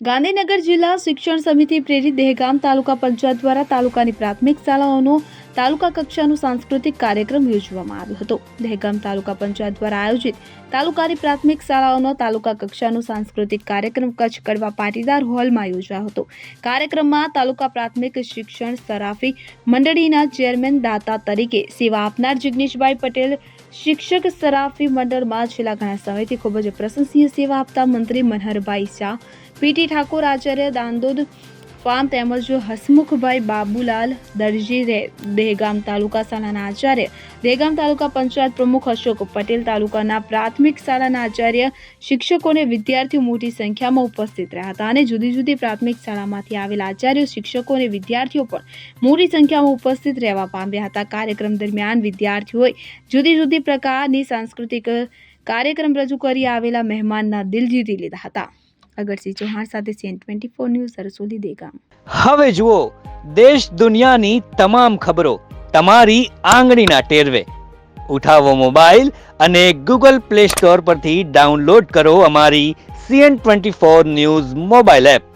ગાંધીનગર જિલ્લા શિક્ષણ સમિતિ પ્રેરિત દહેગામ તાલુકા પંચાયત દ્વારા તાલુકાની પ્રાથમિક શાળાઓનો તાલુકા કક્ષાનો સાંસ્કૃતિક કાર્યક્રમ યોજવામાં આવ્યો હતો। દહેગામ તાલુકા પંચાયત દ્વારા આયોજિત તાલુકાની પ્રાથમિક શાળાઓનો તાલુકા કક્ષાનો સાંસ્કૃતિક કાર્યક્રમ કચ્છ કડવા પાટીદાર હોલમાં યોજાયો હતો। કાર્યક્રમમાં તાલુકા પ્રાથમિક શિક્ષણ સરાફી મંડળીના ચેરમેન દાતા તરીકે સેવા આપનાર જિગ્નેશભાઈ પટેલ, શિક્ષક સરાફી મંડળમાં છેલ્લા ઘણા સમયથી ખૂબ જ પ્રશંસનીય સેવા આપતા મંત્રી મનહરભાઈ શાહ, પીટી ઠાકોર, આચાર્ય દાંદોદ ફાર્મ તેમજ હસમુખભાઈ બાબુલાલ દરજી, દહેગામ તાલુકા શાળાના આચાર્ય, દહેગામ તાલુકા પંચાયત પ્રમુખ અશોક પટેલ, તાલુકાના પ્રાથમિક શાળાના આચાર્ય, શિક્ષકો અને વિદ્યાર્થીઓ મોટી સંખ્યામાં ઉપસ્થિત રહ્યા હતા અને જુદી જુદી પ્રાથમિક શાળામાંથી આવેલા આચાર્યો, શિક્ષકો અને વિદ્યાર્થીઓ પણ મોટી સંખ્યામાં ઉપસ્થિત રહેવા પામ્યા હતા। કાર્યક્રમ દરમિયાન વિદ્યાર્થીઓએ જુદી જુદી પ્રકારની સાંસ્કૃતિક કાર્યક્રમ રજૂ કરી આવેલા મહેમાનના દિલ જીતી લીધા હતા। અગરસિંહ ચૌહાણ સાથે CN24 ન્યૂઝ, રસોલી, દહેગામ। હવે જુઓ દેશ દુનિયાની તમામ ખબરો તમારી આંગળીના ટેરવે। ઉઠાવો મોબાઈલ અને Google Play Store પરથી ડાઉનલોડ કરો અમારી CN24 ન્યૂઝ મોબાઈલ એપ।